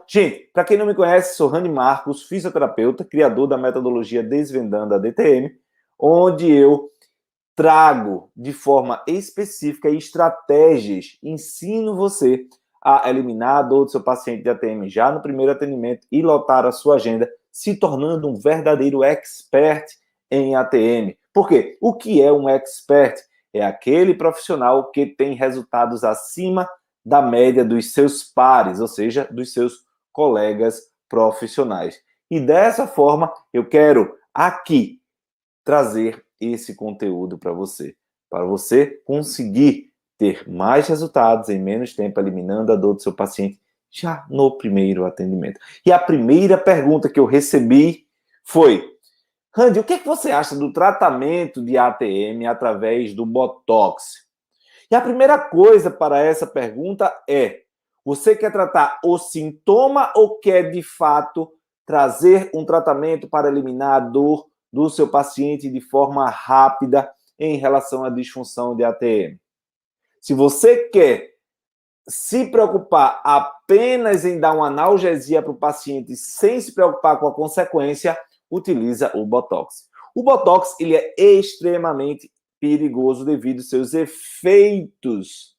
gente, para quem não me conhece, sou Rani Marcos, fisioterapeuta, criador da metodologia Desvendando a DTM, onde eu trago de forma específica estratégias, ensino você a eliminar a dor do seu paciente de ATM já no primeiro atendimento e lotar a sua agenda, se tornando um verdadeiro expert em ATM. Por quê? O que é um expert? É aquele profissional que tem resultados acima da média dos seus pares, ou seja, dos seus colegas profissionais. E dessa forma, eu quero aqui trazer esse conteúdo para você conseguir ter mais resultados em menos tempo, eliminando a dor do seu paciente já no primeiro atendimento. E a primeira pergunta que eu recebi foi: Randy, o que você acha do tratamento de ATM através do Botox? E a primeira coisa para essa pergunta é: você quer tratar o sintoma ou quer, de fato, trazer um tratamento para eliminar a dor do seu paciente de forma rápida em relação à disfunção de ATM? Se você quer se preocupar apenas em dar uma analgesia para o paciente sem se preocupar com a consequência, utiliza o Botox. O Botox ele é extremamente perigoso devido aos seus efeitos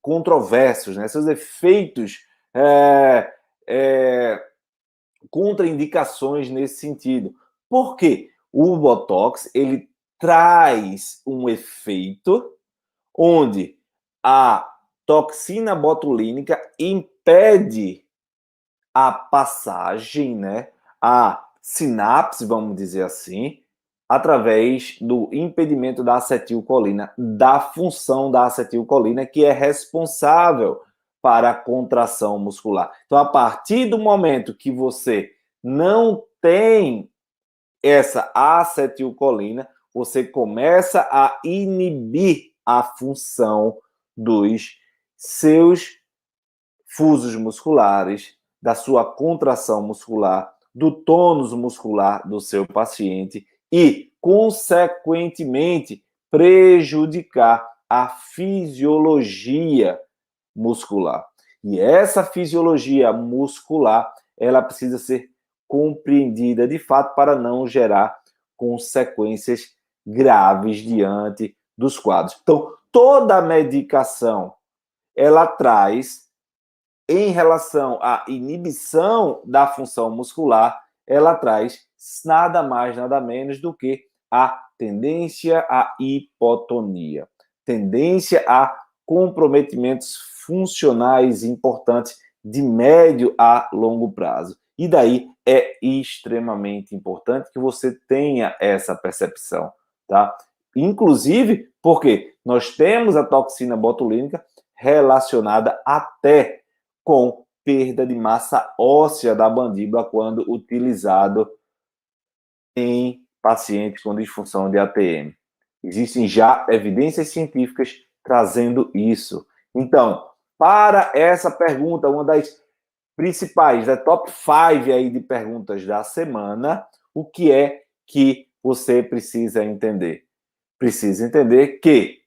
controversos, né? Seus efeitos contraindicações nesse sentido. Por quê? O Botox ele traz um efeito onde a toxina botulínica impede a passagem, né, a sinapse, vamos dizer assim, através do impedimento da acetilcolina, da função da acetilcolina, que é responsável para a contração muscular. Então, a partir do momento que você não tem essa acetilcolina, você começa a inibir a função dos seus fusos musculares, da sua contração muscular, do tônus muscular do seu paciente e, consequentemente, prejudicar a fisiologia muscular. E essa fisiologia muscular, ela precisa ser compreendida de fato para não gerar consequências graves diante dos quadros. Então, toda medicação, ela traz, em relação à inibição da função muscular, ela traz nada mais, nada menos do que a tendência à hipotonia, tendência a comprometimentos funcionais importantes de médio a longo prazo. E daí é extremamente importante que você tenha essa percepção, tá? Inclusive, porque nós temos a toxina botulínica relacionada até com perda de massa óssea da mandíbula quando utilizado em pacientes com disfunção de ATM. Existem já evidências científicas trazendo isso. Então, para essa pergunta, uma das principais, da top 5 aí de perguntas da semana, o que é que você precisa entender? Precisa entender que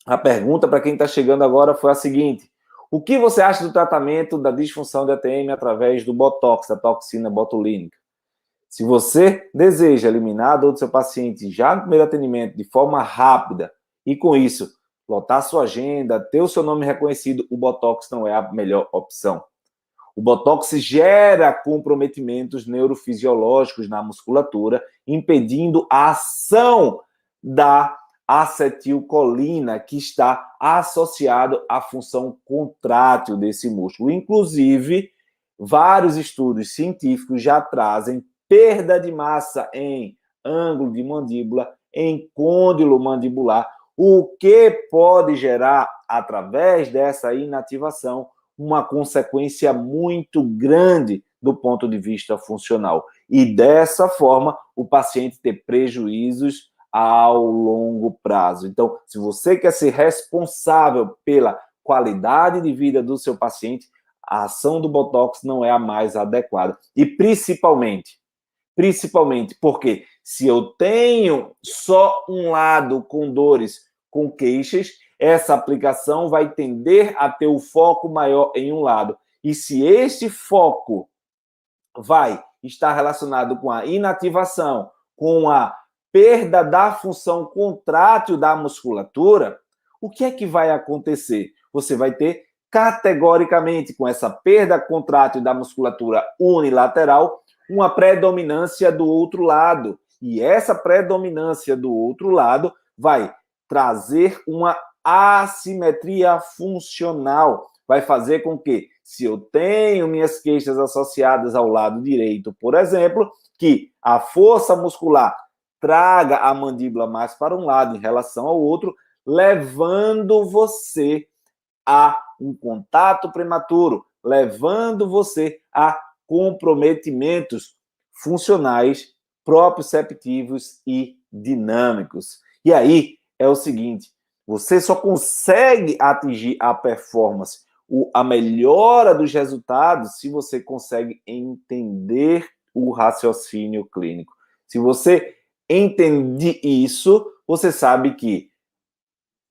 a pergunta para quem está chegando agora foi a seguinte: o que você acha do tratamento da disfunção de ATM através do Botox, da toxina botulínica? Se você deseja eliminar a dor do seu paciente já no primeiro atendimento, de forma rápida, e com isso, lotar sua agenda, ter o seu nome reconhecido, o Botox não é a melhor opção. O Botox gera comprometimentos neurofisiológicos na musculatura, impedindo a ação da acetilcolina, que está associado à função contrátil desse músculo. Inclusive, vários estudos científicos já trazem perda de massa em ângulo de mandíbula, em côndilo mandibular, o que pode gerar, através dessa inativação, uma consequência muito grande do ponto de vista funcional. E dessa forma, o paciente ter prejuízos ao longo prazo. Então, se você quer ser responsável pela qualidade de vida do seu paciente, a ação do Botox não é a mais adequada. E principalmente porque se eu tenho só um lado com dores, com queixas, essa aplicação vai tender a ter o foco maior em um lado. E se este foco vai estar relacionado com a inativação, com a perda da função contrátil da musculatura, o que é que vai acontecer? Você vai ter categoricamente, com essa perda contrátil da musculatura unilateral, uma predominância do outro lado. E essa predominância do outro lado vai trazer uma assimetria funcional. Vai fazer com que, se eu tenho minhas queixas associadas ao lado direito, por exemplo, que a força muscular traga a mandíbula mais para um lado em relação ao outro, levando você a um contato prematuro, levando você a comprometimentos funcionais, proprioceptivos e dinâmicos. E aí é o seguinte, você só consegue atingir a performance, a melhora dos resultados, se você consegue entender o raciocínio clínico. Se você entende isso, você sabe que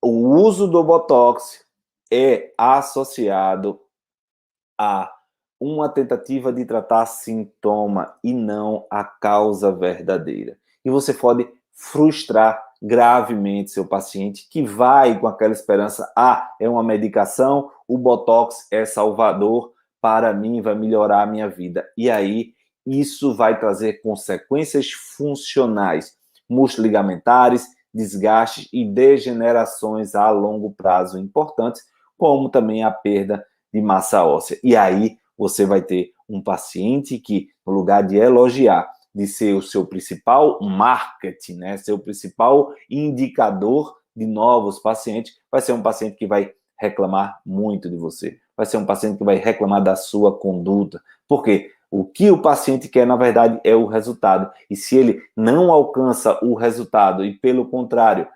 o uso do Botox é associado a uma tentativa de tratar sintoma e não a causa verdadeira. E você pode frustrar gravemente seu paciente que vai com aquela esperança, é uma medicação, o Botox é salvador para mim, vai melhorar a minha vida. E aí, isso vai trazer consequências funcionais, musculoligamentares, desgastes e degenerações a longo prazo importantes, como também a perda de massa óssea. E aí você vai ter um paciente que, no lugar de elogiar, de ser o seu principal marketing, né, seu principal indicador de novos pacientes, vai ser um paciente que vai reclamar muito de você. Vai ser um paciente que vai reclamar da sua conduta. Por quê? O que o paciente quer, na verdade, é o resultado. E se ele não alcança o resultado e, pelo contrário,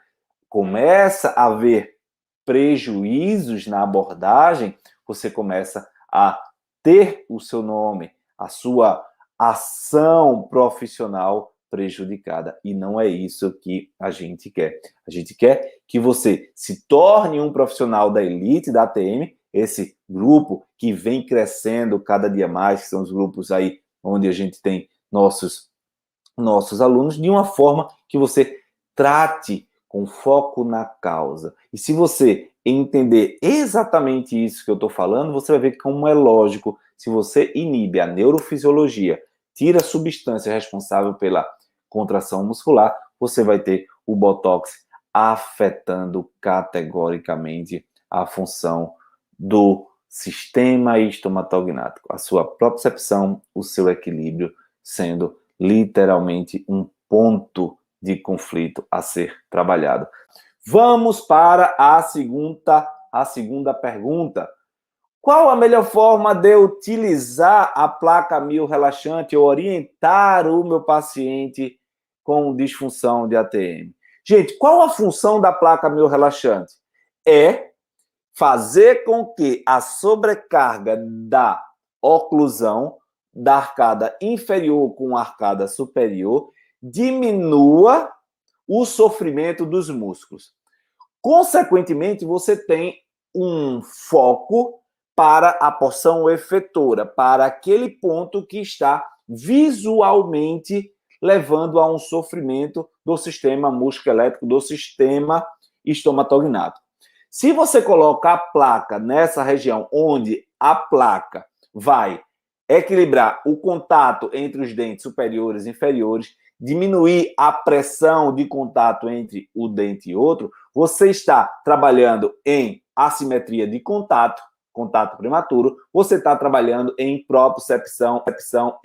começa a haver prejuízos na abordagem, você começa a ter o seu nome, a sua ação profissional prejudicada. E não é isso que a gente quer. A gente quer que você se torne um profissional da elite da ATM, esse grupo que vem crescendo cada dia mais, que são os grupos aí onde a gente tem nossos alunos, de uma forma que você trate com foco na causa. E se você entender exatamente isso que eu estou falando, você vai ver como é lógico, se você inibe a neurofisiologia, tira a substância responsável pela contração muscular, você vai ter o Botox afetando categoricamente a função do sistema estomatognático, a sua propriocepção, o seu equilíbrio, sendo literalmente um ponto de conflito a ser trabalhado. Vamos para a segunda pergunta. Qual a melhor forma de utilizar a placa mio-relaxante ou orientar o meu paciente com disfunção de ATM? Gente, qual a função da placa mio-relaxante? É fazer com que a sobrecarga da oclusão da arcada inferior com a arcada superior diminua o sofrimento dos músculos. Consequentemente, você tem um foco para a porção efetora, para aquele ponto que está visualmente levando a um sofrimento do sistema musculoesquelético, do sistema estomatognático. Se você colocar a placa nessa região onde a placa vai equilibrar o contato entre os dentes superiores e inferiores, diminuir a pressão de contato entre o dente e outro, você está trabalhando em assimetria de contato prematuro, você está trabalhando em propriocepção,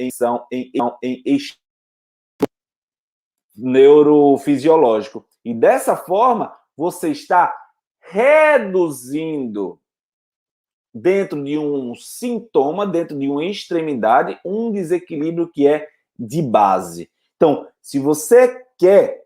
em neurofisiológico. E dessa forma, você está reduzindo dentro de um sintoma, dentro de uma extremidade, um desequilíbrio que é de base. Então, se você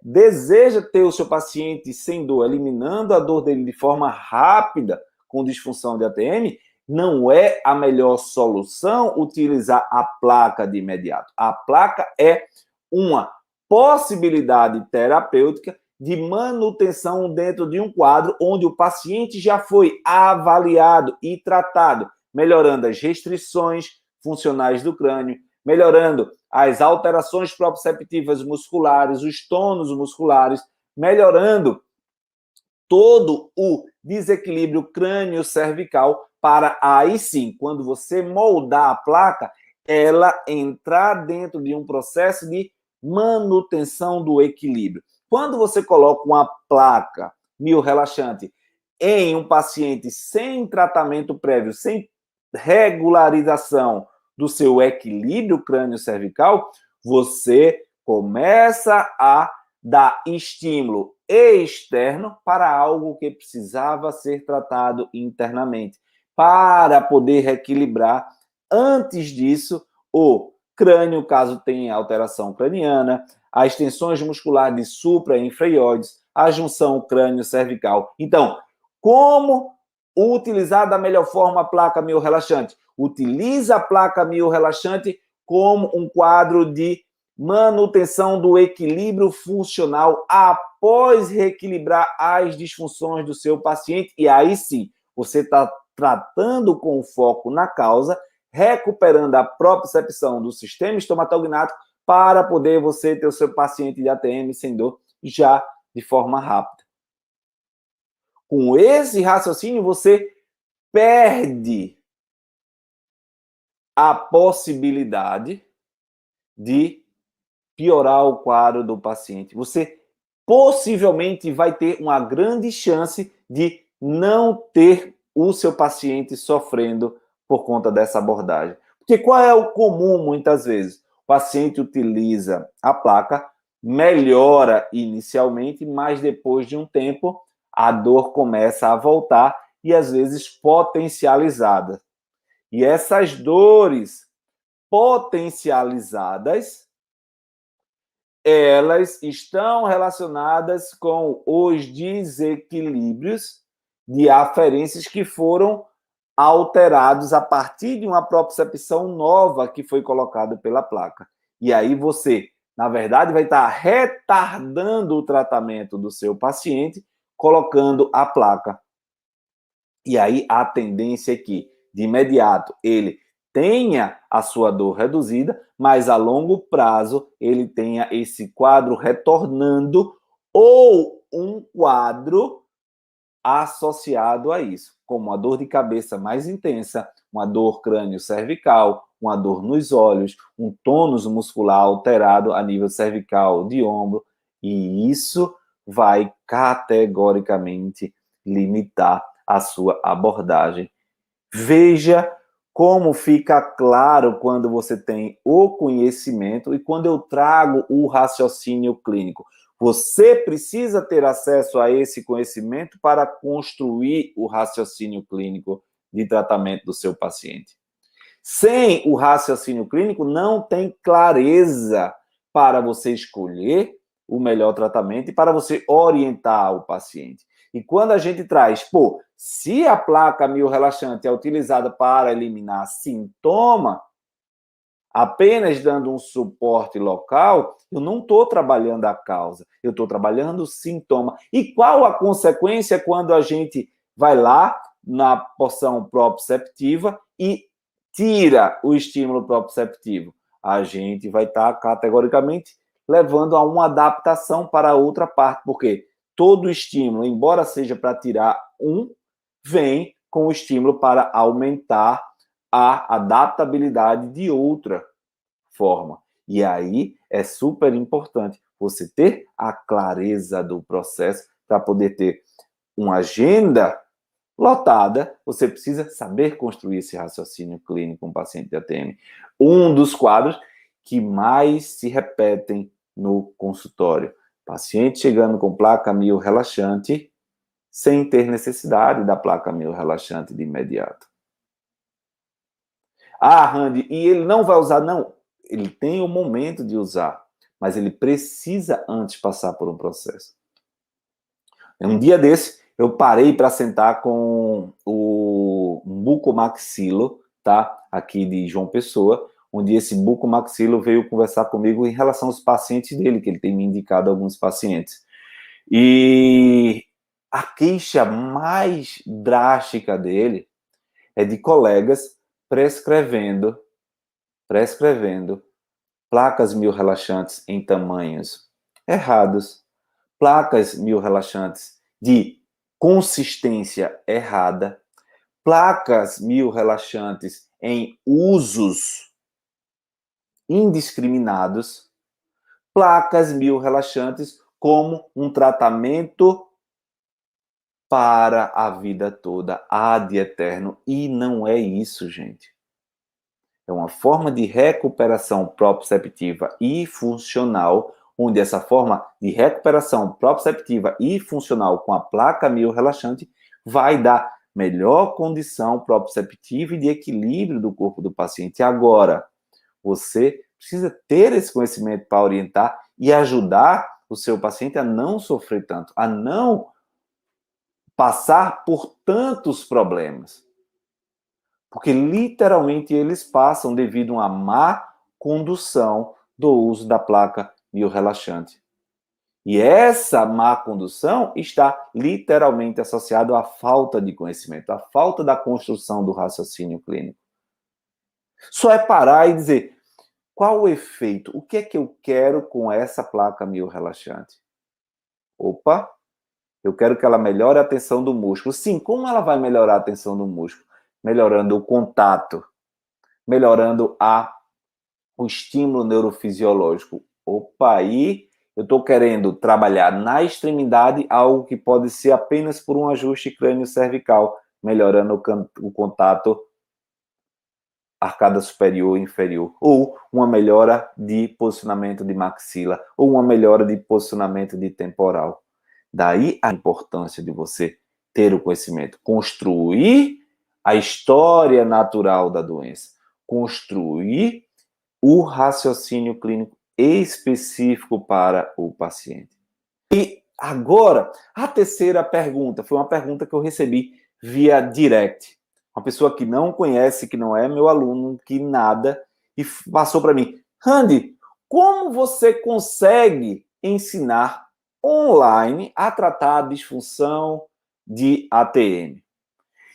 deseja ter o seu paciente sem dor, eliminando a dor dele de forma rápida com disfunção de ATM, não é a melhor solução utilizar a placa de imediato. A placa é uma possibilidade terapêutica de manutenção dentro de um quadro onde o paciente já foi avaliado e tratado, melhorando as restrições funcionais do crânio, melhorando as alterações proprioceptivas musculares, os tônus musculares, melhorando todo o desequilíbrio crânio-cervical para aí sim, quando você moldar a placa, ela entrar dentro de um processo de manutenção do equilíbrio. Quando você coloca uma placa miorrelaxante em um paciente sem tratamento prévio, sem regularização do seu equilíbrio crânio-cervical, você começa a dar estímulo externo para algo que precisava ser tratado internamente, para poder reequilibrar, antes disso, o crânio, caso tenha alteração craniana, as tensões musculares de supra e infraioides, a junção crânio-cervical. Então, como utilizar da melhor forma a placa miorrelaxante? Utiliza a placa miorrelaxante como um quadro de manutenção do equilíbrio funcional após reequilibrar as disfunções do seu paciente. E aí sim, você está tratando com foco na causa, recuperando a propriocepção do sistema estomatognático para poder você ter o seu paciente de ATM sem dor já de forma rápida. Com esse raciocínio, você perde a possibilidade de piorar o quadro do paciente. Você possivelmente vai ter uma grande chance de não ter o seu paciente sofrendo por conta dessa abordagem. Porque qual é o comum, muitas vezes? O paciente utiliza a placa, melhora inicialmente, mas depois de um tempo, a dor começa a voltar e, às vezes, potencializada. E essas dores potencializadas, elas estão relacionadas com os desequilíbrios de aferências que foram alterados a partir de uma propriocepção nova que foi colocada pela placa. E aí você, na verdade, vai estar retardando o tratamento do seu paciente colocando a placa. E aí a tendência é que, de imediato, ele tenha a sua dor reduzida, mas a longo prazo ele tenha esse quadro retornando ou um quadro associado a isso, como uma dor de cabeça mais intensa, uma dor crânio-cervical, uma dor nos olhos, um tônus muscular alterado a nível cervical, de ombro, e isso vai categoricamente limitar a sua abordagem. Veja como fica claro quando você tem o conhecimento e quando eu trago o raciocínio clínico. Você precisa ter acesso a esse conhecimento para construir o raciocínio clínico de tratamento do seu paciente. Sem o raciocínio clínico, não tem clareza para você escolher o melhor tratamento e para você orientar o paciente. E quando a gente traz, se a placa miorrelaxante é utilizada para eliminar sintoma, apenas dando um suporte local, eu não estou trabalhando a causa, eu estou trabalhando o sintoma. E qual a consequência quando a gente vai lá na porção proprioceptiva e tira o estímulo proprioceptivo? A gente vai estar categoricamente levando a uma adaptação para a outra parte, porque todo estímulo, embora seja para tirar um, vem com o estímulo para aumentar a adaptabilidade de outra forma. E aí é super importante você ter a clareza do processo para poder ter uma agenda lotada. Você precisa saber construir esse raciocínio clínico com o paciente de ATM. Um dos quadros que mais se repetem no consultório. Paciente chegando com placa miorrelaxante sem ter necessidade da placa miorrelaxante de imediato. Ah, Randy, e ele não vai usar? Não, ele tem o momento de usar, mas ele precisa antes passar por um processo. Um dia desse, eu parei para sentar com o bucomaxilo, tá? Aqui de João Pessoa, onde esse bucomaxilo veio conversar comigo em relação aos pacientes dele, que ele tem me indicado alguns pacientes. E a queixa mais drástica dele é de colegas prescrevendo placas miorrelaxantes em tamanhos errados, placas miorrelaxantes de consistência errada, placas miorrelaxantes em usos indiscriminados, placas miorrelaxantes como um tratamento para a vida toda, ad eterno. E não é isso, gente. É uma forma de recuperação proprioceptiva e funcional, onde essa forma de recuperação proprioceptiva e funcional com a placa miorrelaxante vai dar melhor condição proprioceptiva e de equilíbrio do corpo do paciente. Agora, você precisa ter esse conhecimento para orientar e ajudar o seu paciente a não sofrer tanto, a não passar por tantos problemas. Porque literalmente eles passam devido a uma má condução do uso da placa miorrelaxante. E essa má condução está literalmente associada à falta de conhecimento, à falta da construção do raciocínio clínico. Só é parar e dizer, qual o efeito? O que é que eu quero com essa placa miorrelaxante? Opa, eu quero que ela melhore a tensão do músculo. Sim, como ela vai melhorar a tensão do músculo? Melhorando o contato, melhorando o estímulo neurofisiológico. Opa, aí eu estou querendo trabalhar na extremidade algo que pode ser apenas por um ajuste crânio-cervical, melhorando o contato arcada superior e inferior, ou uma melhora de posicionamento de maxila, ou uma melhora de posicionamento de temporal. Daí a importância de você ter o conhecimento, construir a história natural da doença, construir o raciocínio clínico específico para o paciente. E agora, a terceira pergunta foi uma pergunta que eu recebi via direct. Uma pessoa que não conhece, que não é meu aluno, que nada, e passou para mim. Randy, como você consegue ensinar online a tratar a disfunção de ATM?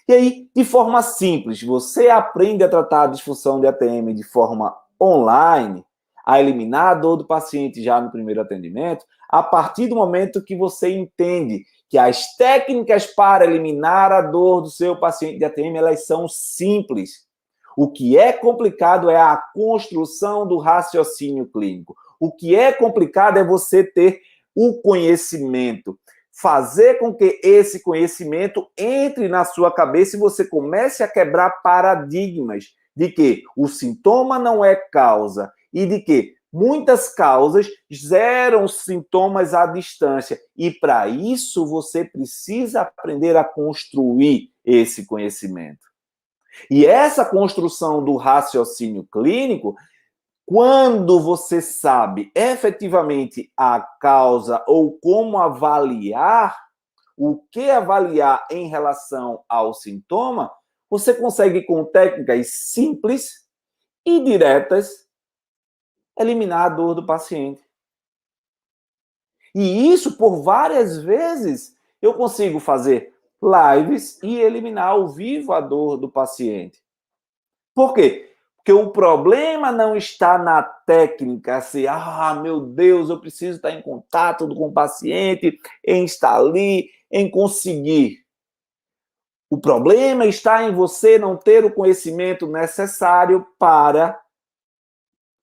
E aí, de forma simples, você aprende a tratar a disfunção de ATM de forma online, a eliminar a dor do paciente já no primeiro atendimento, a partir do momento que você entende que as técnicas para eliminar a dor do seu paciente de ATM, elas são simples. O que é complicado é a construção do raciocínio clínico. O que é complicado é você ter o conhecimento, fazer com que esse conhecimento entre na sua cabeça e você comece a quebrar paradigmas de que o sintoma não é causa e de que muitas causas geram sintomas à distância. E para isso você precisa aprender a construir esse conhecimento. E essa construção do raciocínio clínico, quando você sabe efetivamente a causa ou como avaliar, o que avaliar em relação ao sintoma, você consegue, com técnicas simples e diretas, eliminar a dor do paciente. E isso, por várias vezes, eu consigo fazer lives e eliminar ao vivo a dor do paciente. Por quê? Porque o problema não está na técnica, assim, meu Deus, eu preciso estar em contato com o paciente, em estar ali, em conseguir. O problema está em você não ter o conhecimento necessário para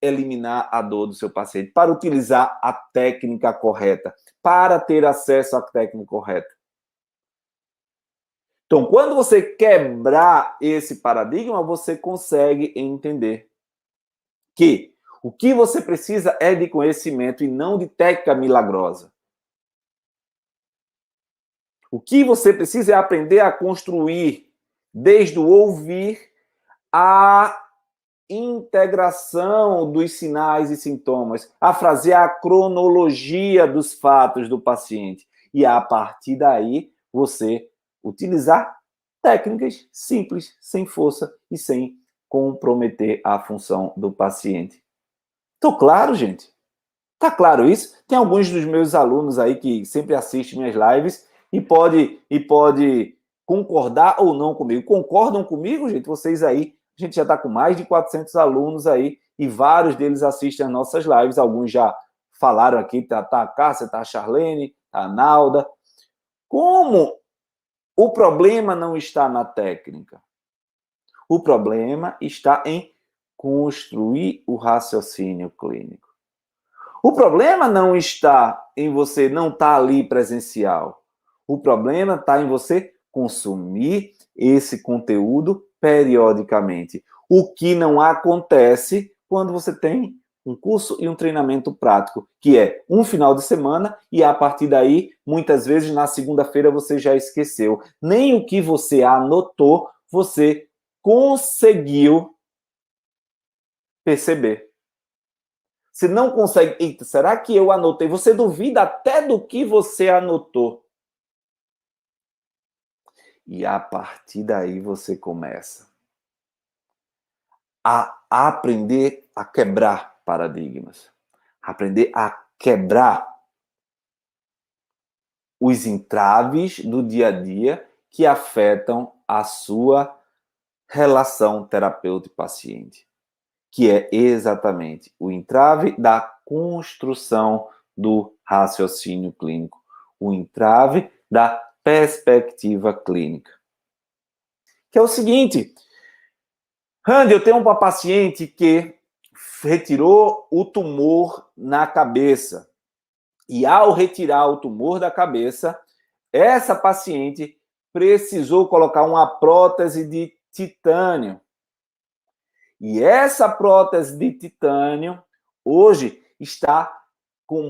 eliminar a dor do seu paciente, para utilizar a técnica correta, para ter acesso à técnica correta. Então, quando você quebrar esse paradigma, você consegue entender que o que você precisa é de conhecimento e não de técnica milagrosa. O que você precisa é aprender a construir, desde o ouvir, a integração dos sinais e sintomas, a fazer a cronologia dos fatos do paciente. E a partir daí, você utilizar técnicas simples, sem força e sem comprometer a função do paciente. Tô claro, gente? Tá claro isso? Tem alguns dos meus alunos aí que sempre assistem minhas lives e pode concordar ou não comigo. Concordam comigo, gente? Vocês aí, a gente já está com mais de 400 alunos aí e vários deles assistem as nossas lives. Alguns já falaram aqui, tá a Cássia, tá a Charlene, tá a Nalda. Como o problema não está na técnica? O problema está em construir o raciocínio clínico. O problema não está em você não estar ali presencial. O problema está em você consumir esse conteúdo periodicamente. O que não acontece quando você tem um curso e um treinamento prático, que é um final de semana e a partir daí, muitas vezes na segunda-feira você já esqueceu. Nem o que você anotou, você conseguiu perceber. Você não consegue. Eita, será que eu anotei? Você duvida até do que você anotou. E a partir daí você começa a aprender a quebrar paradigmas. Aprender a quebrar os entraves do dia a dia que afetam a sua relação terapeuta-paciente. Que é exatamente o entrave da construção do raciocínio clínico, o entrave da perspectiva clínica. Que é o seguinte, Randy, eu tenho uma paciente que retirou o tumor na cabeça. E ao retirar o tumor da cabeça, essa paciente precisou colocar uma prótese de titânio. E essa prótese de titânio, hoje, está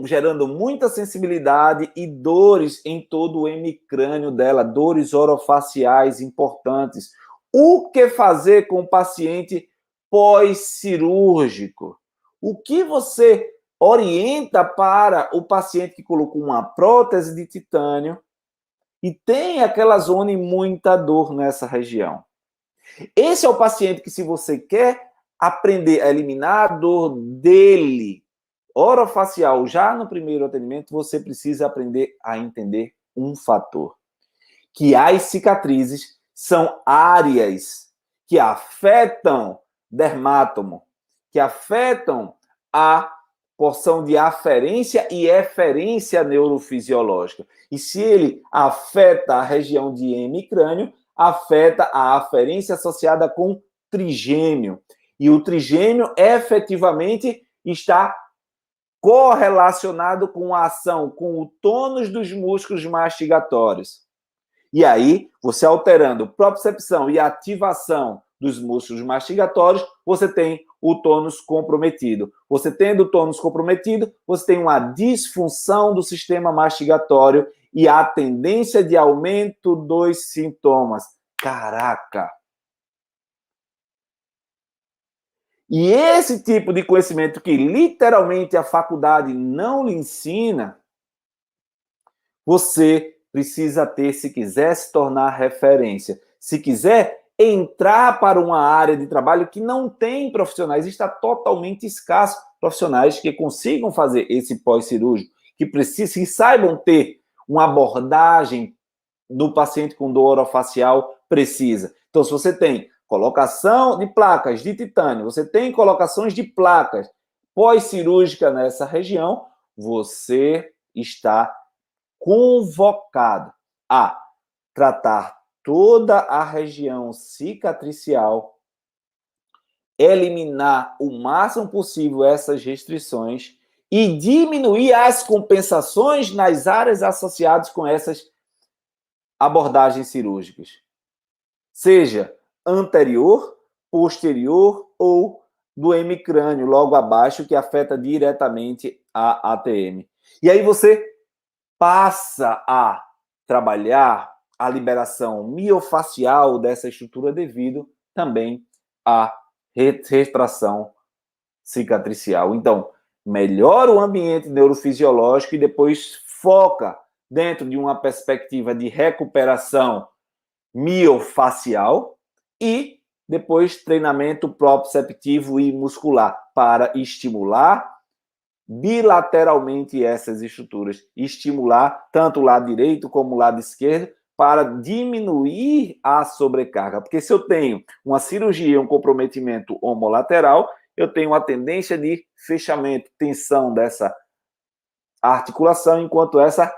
gerando muita sensibilidade e dores em todo o hemicrânio dela, dores orofaciais importantes. O que fazer com o paciente pós-cirúrgico? O que você orienta para o paciente que colocou uma prótese de titânio e tem aquela zona e muita dor nessa região? Esse é o paciente que, se você quer aprender a eliminar a dor dele, orofacial, já no primeiro atendimento, você precisa aprender a entender um fator. Que as cicatrizes são áreas que afetam dermátomo, que afetam a porção de aferência e eferência neurofisiológica. E se ele afeta a região de hemicrânio, afeta a aferência associada com trigêmeo. E o trigêmeo efetivamente está correlacionado com a ação, com o tônus dos músculos mastigatórios. E aí, você alterando propriocepção e ativação dos músculos mastigatórios, você tem o tônus comprometido. Você tendo o tônus comprometido, você tem uma disfunção do sistema mastigatório e a tendência de aumento dos sintomas. Caraca! E esse tipo de conhecimento que literalmente a faculdade não lhe ensina, você precisa ter se quiser se tornar referência. Se quiser entrar para uma área de trabalho que não tem profissionais, está totalmente escasso profissionais que consigam fazer esse pós-cirúrgico, que saibam ter uma abordagem do paciente com dor orofacial precisa. Então, se você tem colocação de placas de titânio, você tem colocações de placas pós-cirúrgica nessa região, você está convocado a tratar toda a região cicatricial, eliminar o máximo possível essas restrições e diminuir as compensações nas áreas associadas com essas abordagens cirúrgicas. Seja anterior, posterior ou do hemicrânio, logo abaixo, que afeta diretamente a ATM. E aí você passa a trabalhar a liberação miofacial dessa estrutura devido também à retração cicatricial. Então, melhora o ambiente neurofisiológico e depois foca dentro de uma perspectiva de recuperação miofacial e depois treinamento proprioceptivo e muscular para estimular bilateralmente essas estruturas, estimular tanto o lado direito como o lado esquerdo para diminuir a sobrecarga. Porque se eu tenho uma cirurgia, um comprometimento homolateral, eu tenho uma tendência de fechamento, tensão dessa articulação, enquanto essa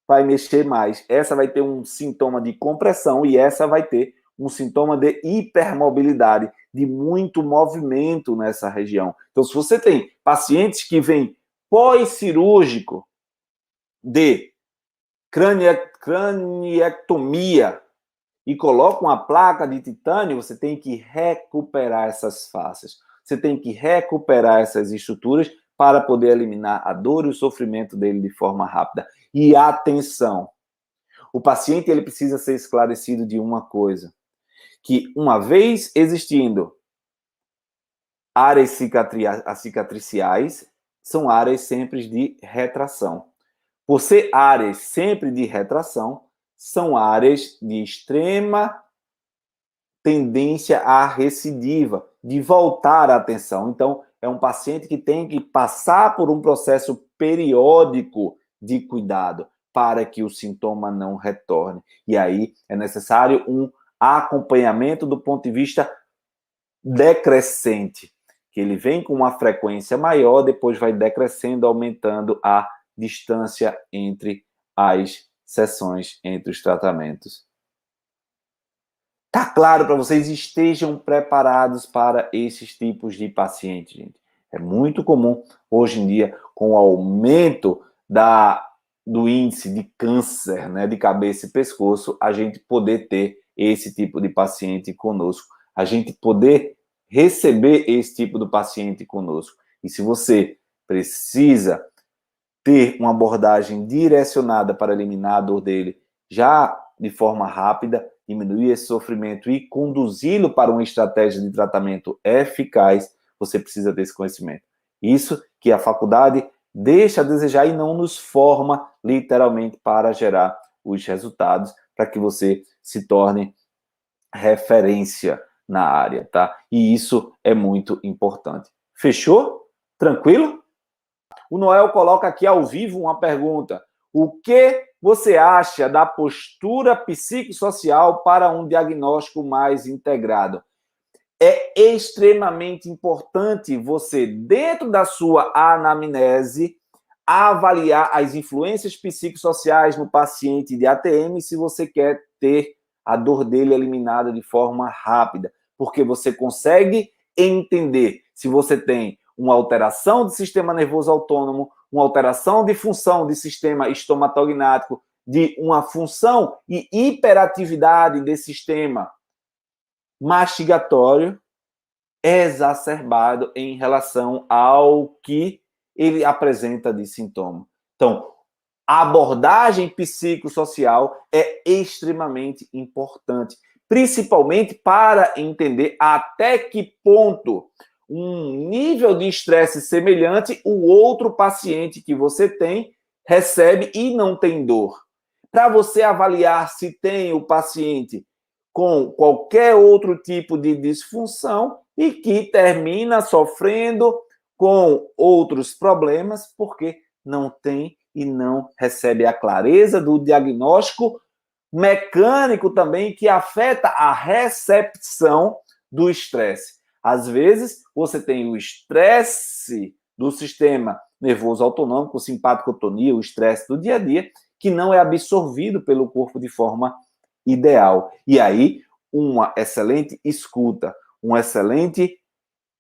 vai mexer mais. Essa vai ter um sintoma de compressão e essa vai ter um sintoma de hipermobilidade, de muito movimento nessa região. Então, se você tem pacientes que vêm pós-cirúrgico de craniectomia e colocam uma placa de titânio, você tem que recuperar essas faces. Você tem que recuperar essas estruturas para poder eliminar a dor e o sofrimento dele de forma rápida. E atenção, o paciente ele precisa ser esclarecido de uma coisa, que uma vez existindo áreas cicatriciais, são áreas sempre de retração. Por ser áreas sempre de retração, são áreas de extrema tendência à recidiva, de voltar a atenção. Então, é um paciente que tem que passar por um processo periódico de cuidado para que o sintoma não retorne. E aí é necessário um acompanhamento do ponto de vista decrescente, que ele vem com uma frequência maior, depois vai decrescendo, aumentando a distância entre as sessões, entre os tratamentos. Tá claro para vocês? Estejam preparados para esses tipos de pacientes, gente. É muito comum hoje em dia, com o aumento do índice de câncer, né, de cabeça e pescoço, a gente poder ter esse tipo de paciente conosco, a gente poder receber esse tipo de paciente conosco. E se você precisa ter uma abordagem direcionada para eliminar a dor dele já de forma rápida, diminuir esse sofrimento e conduzi-lo para uma estratégia de tratamento eficaz, você precisa ter esse conhecimento. Isso que a faculdade deixa a desejar e não nos forma literalmente para gerar os resultados, para que você se torne referência na área, tá? E isso é muito importante. Fechou? Tranquilo? O Noel coloca aqui ao vivo uma pergunta. O que você acha da postura psicossocial para um diagnóstico mais integrado? É extremamente importante você, dentro da sua anamnese, avaliar as influências psicossociais no paciente de ATM se você quer ter a dor dele eliminada de forma rápida, porque você consegue entender se você tem uma alteração do sistema nervoso autônomo, uma alteração de função do sistema estomatognático, de uma função e hiperatividade desse sistema mastigatório exacerbado em relação ao que ele apresenta de sintoma. Então, a abordagem psicossocial é extremamente importante, principalmente para entender até que ponto um nível de estresse semelhante o outro paciente que você tem recebe e não tem dor. Para você avaliar se tem o paciente com qualquer outro tipo de disfunção e que termina sofrendo com outros problemas porque não tem e não recebe a clareza do diagnóstico mecânico também que afeta a recepção do estresse. Às vezes, você tem o estresse do sistema nervoso autonômico, simpaticotonia, o estresse do dia a dia, que não é absorvido pelo corpo de forma ideal. E aí, uma excelente escuta, uma excelente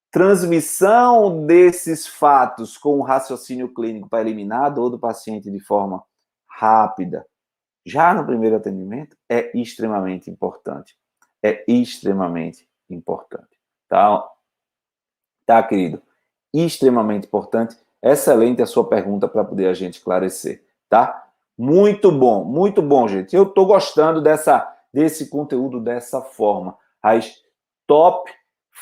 transmissão desses fatos com o raciocínio clínico para eliminar a dor do paciente de forma rápida, já no primeiro atendimento, é extremamente importante. É extremamente importante. Tá, querido? Extremamente importante. Excelente a sua pergunta para poder a gente esclarecer, tá? Muito bom, gente. Eu estou gostando desse conteúdo dessa forma. As top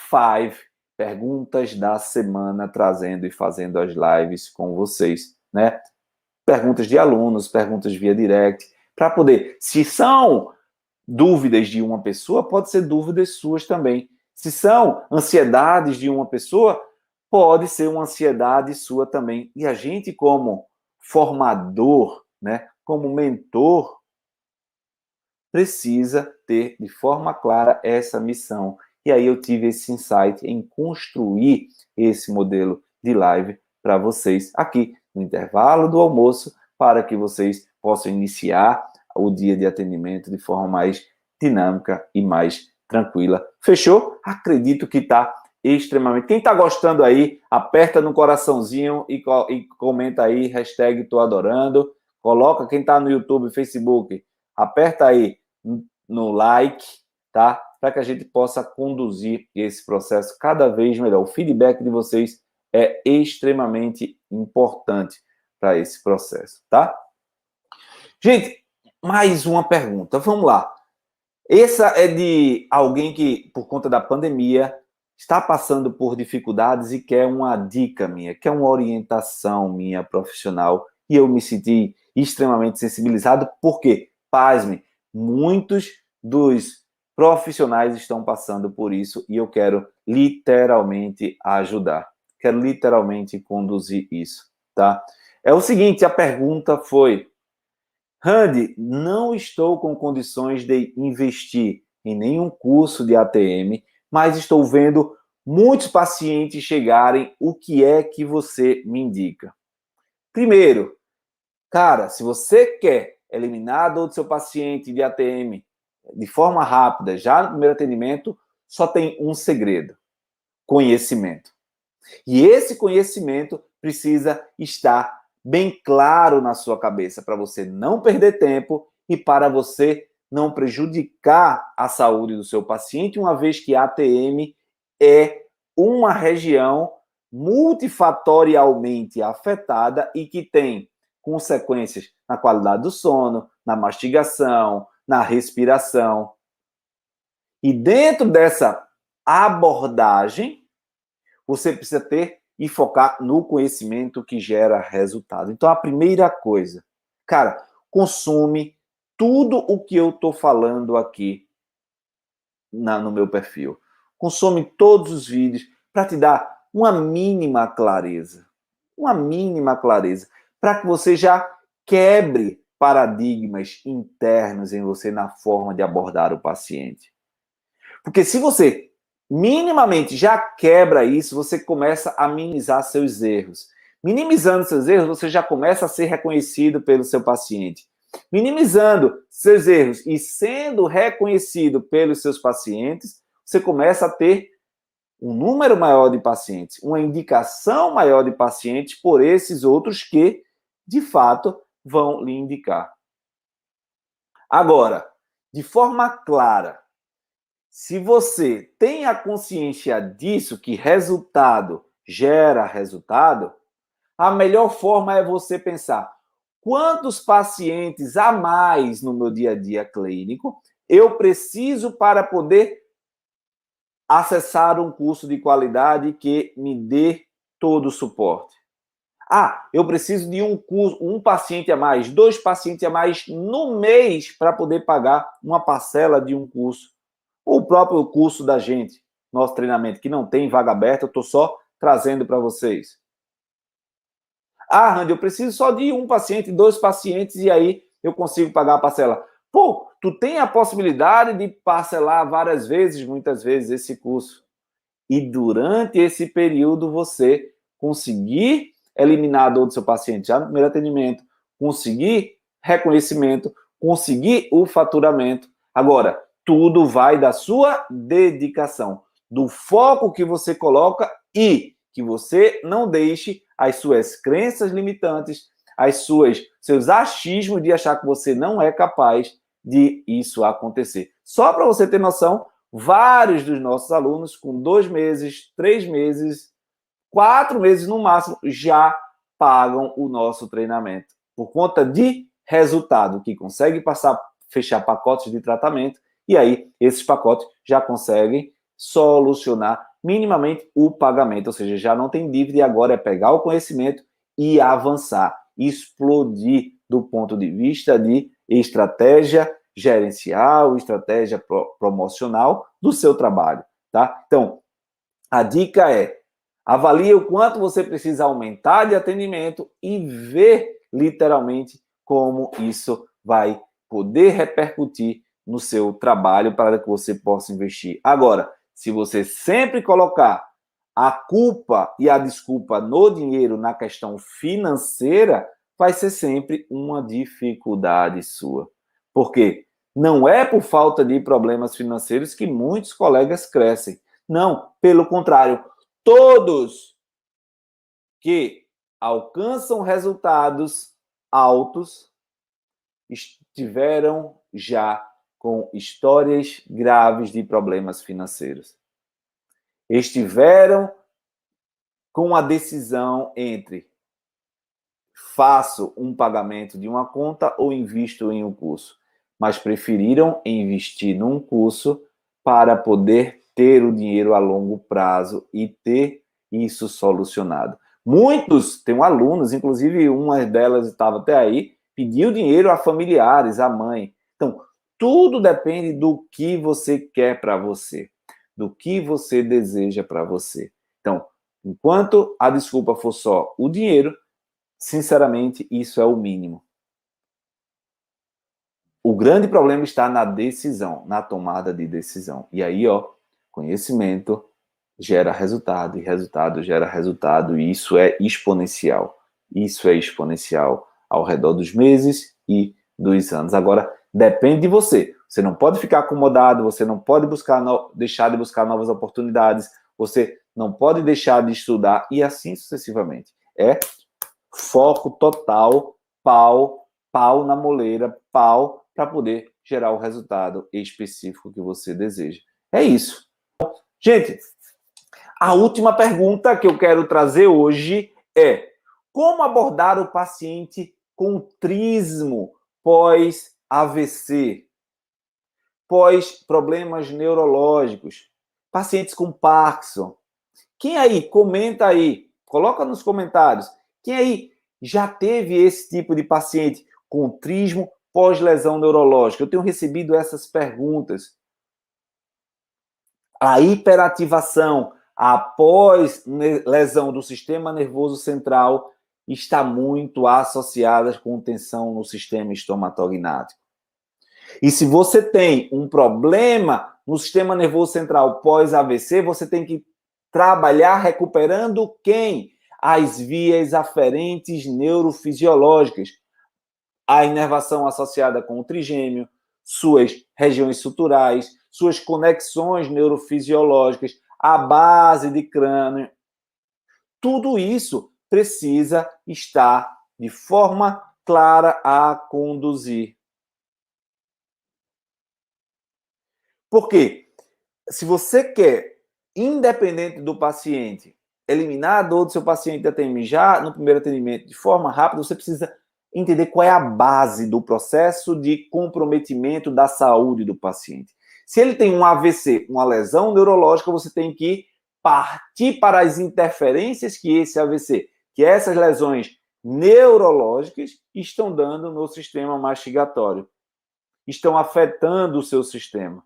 5 perguntas da semana, trazendo e fazendo as lives com vocês, né? Perguntas de alunos, perguntas via direct, para poder, se são dúvidas de uma pessoa, pode ser dúvidas suas também. Se são ansiedades de uma pessoa, pode ser uma ansiedade sua também. E a gente, como formador, né, como mentor, precisa ter de forma clara essa missão. E aí eu tive esse insight em construir esse modelo de live para vocês aqui no intervalo do almoço, para que vocês possam iniciar o dia de atendimento de forma mais dinâmica e mais tranquila. Fechou? Acredito que está extremamente. Quem está gostando aí, aperta no coraçãozinho e comenta aí, hashtag tô adorando. Coloca quem está no YouTube, Facebook, aperta aí no like, tá? Para que a gente possa conduzir esse processo cada vez melhor. O feedback de vocês é extremamente importante para esse processo, tá? Gente, mais uma pergunta. Vamos lá. Essa é de alguém que, por conta da pandemia, está passando por dificuldades e quer uma dica minha, quer uma orientação minha profissional. E eu me senti extremamente sensibilizado, porque, pasme, muitos dos profissionais estão passando por isso e eu quero literalmente ajudar. Quero literalmente conduzir isso, tá? É o seguinte, a pergunta foi: Randy, não estou com condições de investir em nenhum curso de ATM, mas estou vendo muitos pacientes chegarem. O que é que você me indica? Primeiro, cara, se você quer eliminar a dor do seu paciente de ATM de forma rápida, já no primeiro atendimento, só tem um segredo: conhecimento. E esse conhecimento precisa estar bem claro na sua cabeça, para você não perder tempo e para você não prejudicar a saúde do seu paciente, uma vez que a ATM é uma região multifatorialmente afetada e que tem consequências na qualidade do sono, na mastigação, na respiração. E dentro dessa abordagem, você precisa ter e focar no conhecimento que gera resultado. Então, a primeira coisa, cara, consome tudo o que eu estou falando aqui no meu perfil. Consome todos os vídeos para te dar uma mínima clareza. Uma mínima clareza. Para que você já quebre paradigmas internos em você na forma de abordar o paciente. Porque se você minimamente já quebra isso, você começa a minimizar seus erros. Minimizando seus erros, você já começa a ser reconhecido pelo seu paciente. Minimizando seus erros e sendo reconhecido pelos seus pacientes, você começa a ter um número maior de pacientes, uma indicação maior de pacientes por esses outros que, de fato, vão lhe indicar. Agora, de forma clara, se você tem a consciência disso, que resultado gera resultado, a melhor forma é você pensar: quantos pacientes a mais no meu dia a dia clínico eu preciso para poder acessar um curso de qualidade que me dê todo o suporte? Ah, eu preciso de um curso, um paciente a mais, 2 pacientes a mais no mês para poder pagar uma parcela de um curso. O próprio curso da gente, nosso treinamento, que não tem vaga aberta, eu estou só trazendo para vocês. Ah, Randy, eu preciso só de um paciente, 2 pacientes, e aí eu consigo pagar a parcela. Pô, tu tem a possibilidade de parcelar várias vezes, muitas vezes, esse curso. E durante esse período você conseguir eliminar a dor do seu paciente já no primeiro atendimento, conseguir reconhecimento, conseguir o faturamento. Agora, tudo vai da sua dedicação, do foco que você coloca e que você não deixe as suas crenças limitantes, seus achismos de achar que você não é capaz de isso acontecer. Só para você ter noção, vários dos nossos alunos, com 2 meses, 3 meses, 4 meses no máximo, já pagam o nosso treinamento. Por conta de resultado, que consegue fechar pacotes de tratamento, e aí esses pacotes já conseguem solucionar minimamente o pagamento, ou seja, já não tem dívida e agora é pegar o conhecimento e avançar, explodir do ponto de vista de estratégia gerencial, estratégia promocional do seu trabalho, tá? Então, a dica é: avalie o quanto você precisa aumentar de atendimento e ver literalmente como isso vai poder repercutir no seu trabalho para que você possa investir. Agora, se você sempre colocar a culpa e a desculpa no dinheiro, na questão financeira, vai ser sempre uma dificuldade sua. Por quê? Não é por falta de problemas financeiros que muitos colegas crescem. Não, pelo contrário, todos que alcançam resultados altos estiveram já com histórias graves de problemas financeiros. Estiveram com a decisão entre faço um pagamento de uma conta ou invisto em um curso, mas preferiram investir num curso para poder ter o dinheiro a longo prazo e ter isso solucionado. Muitos, tenho alunos, inclusive uma delas estava até aí, pediu dinheiro a familiares, a mãe. Então, tudo depende do que você quer para você, do que você deseja para você. Então, enquanto a desculpa for só o dinheiro, sinceramente, isso é o mínimo. O grande problema está na decisão, na tomada de decisão. E aí, conhecimento gera resultado, e resultado gera resultado, e isso é exponencial. Isso é exponencial ao redor dos meses e dos anos. Agora, depende de você. Você não pode ficar acomodado, você não pode deixar de buscar novas oportunidades, você não pode deixar de estudar, e assim sucessivamente. É foco total, pau na moleira, pau para poder gerar o resultado específico que você deseja. É isso. Gente, a última pergunta que eu quero trazer hoje é: como abordar o paciente com trismo pós-AVC, pós-problemas neurológicos, pacientes com Parkinson? Quem aí, comenta aí, coloca nos comentários, quem aí já teve esse tipo de paciente com trismo pós-lesão neurológica? Eu tenho recebido essas perguntas. A hiperativação após lesão do sistema nervoso central está muito associada com tensão no sistema estomatognático. E se você tem um problema no sistema nervoso central pós-AVC, você tem que trabalhar recuperando quem? As vias aferentes neurofisiológicas. A inervação associada com o trigêmeo, suas regiões suturais, suas conexões neurofisiológicas, a base de crânio. Tudo isso precisa estar de forma clara a conduzir. Por quê? Se você quer, independente do paciente, eliminar a dor do seu paciente da TM já no primeiro atendimento de forma rápida, você precisa entender qual é a base do processo de comprometimento da saúde do paciente. Se ele tem um AVC, uma lesão neurológica, você tem que partir para as interferências que esse AVC, que essas lesões neurológicas estão dando no sistema mastigatório, estão afetando o seu sistema.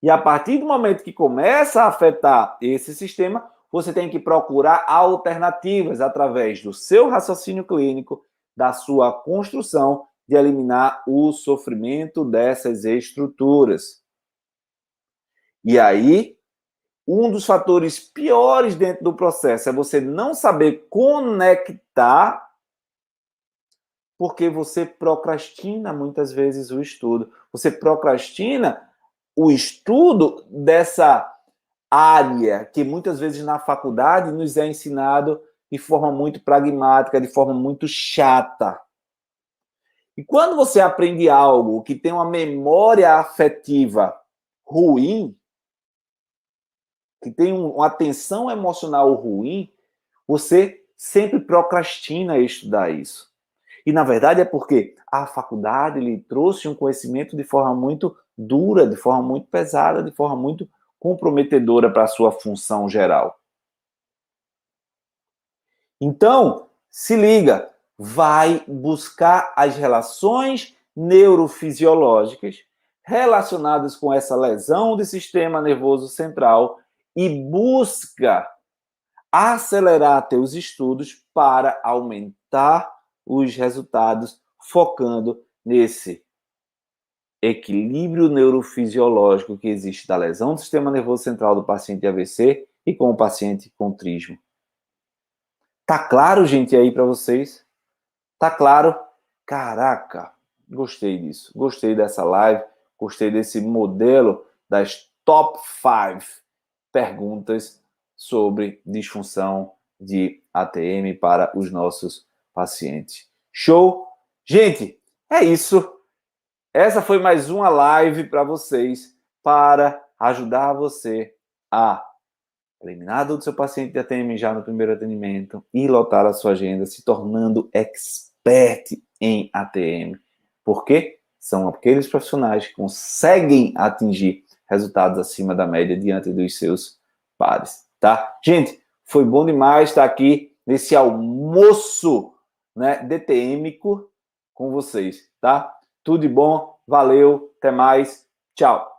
E a partir do momento que começa a afetar esse sistema, você tem que procurar alternativas através do seu raciocínio clínico, da sua construção, de eliminar o sofrimento dessas estruturas. E aí, um dos fatores piores dentro do processo é você não saber conectar, porque você procrastina muitas vezes o estudo. Você procrastina o estudo dessa área que muitas vezes na faculdade nos é ensinado de forma muito pragmática, de forma muito chata. E quando você aprende algo que tem uma memória afetiva ruim, que tem uma tensão emocional ruim, você sempre procrastina estudar isso. E, na verdade, é porque a faculdade lhe trouxe um conhecimento de forma muito dura, de forma muito pesada, de forma muito comprometedora para a sua função geral. Então, se liga, vai buscar as relações neurofisiológicas relacionadas com essa lesão do sistema nervoso central e busca acelerar teus estudos para aumentar os resultados, focando nesse equilíbrio neurofisiológico que existe da lesão do sistema nervoso central do paciente de AVC e com o paciente com trismo. Tá claro, gente, aí para vocês? Tá claro? Caraca, gostei disso. Gostei dessa live, gostei desse modelo das top 5 perguntas sobre disfunção de ATM para os nossos pacientes. Show? Gente, é isso. Essa foi mais uma live para vocês, para ajudar você a eliminar a dor do seu paciente de ATM já no primeiro atendimento e lotar a sua agenda, se tornando expert em ATM. Por quê? São aqueles profissionais que conseguem atingir resultados acima da média diante dos seus pares, tá? Gente, foi bom demais estar aqui nesse almoço, né, DTMico com vocês, tá? Tudo de bom, valeu, até mais, tchau!